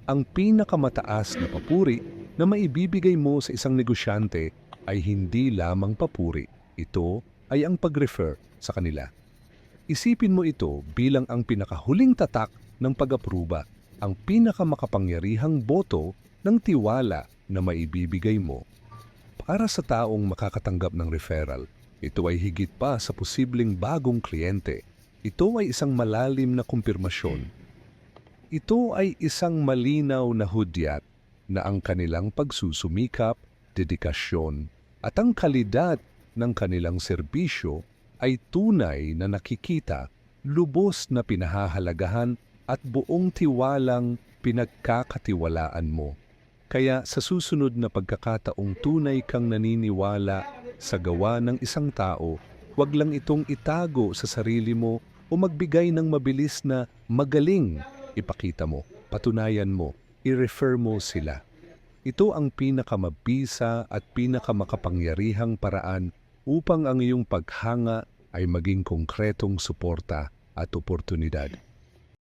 Ang pinakamataas na papuri na maibibigay mo sa isang negosyante ay hindi lamang papuri. Ito ay ang pag-refer sa kanila. Isipin mo ito bilang ang pinakahuling tatak ng pag-apruba, ang pinakamakapangyarihang boto ng tiwala na maibibigay mo. Para sa taong makakatanggap ng referral, ito ay higit pa sa posibleng bagong kliyente. Ito ay isang malalim na kumpirmasyon. Ito ay isang malinaw na hudyat na ang kanilang pagsusumikap, dedikasyon, at ang kalidad ng kanilang serbisyo ay tunay na nakikita, lubos na pinahahalagahan at buong tiwalang pinagkakatiwalaan mo. Kaya sa susunod na pagkakataong tunay kang naniniwala sa gawa ng isang tao, huwag lang itong itago sa sarili mo o magbigay ng mabilis na magaling. Ipakita mo, patunayan mo, i-refer mo sila. Ito ang pinakamabisa at pinakamakapangyarihang paraan upang ang iyong paghanga ay maging konkretong suporta at oportunidad.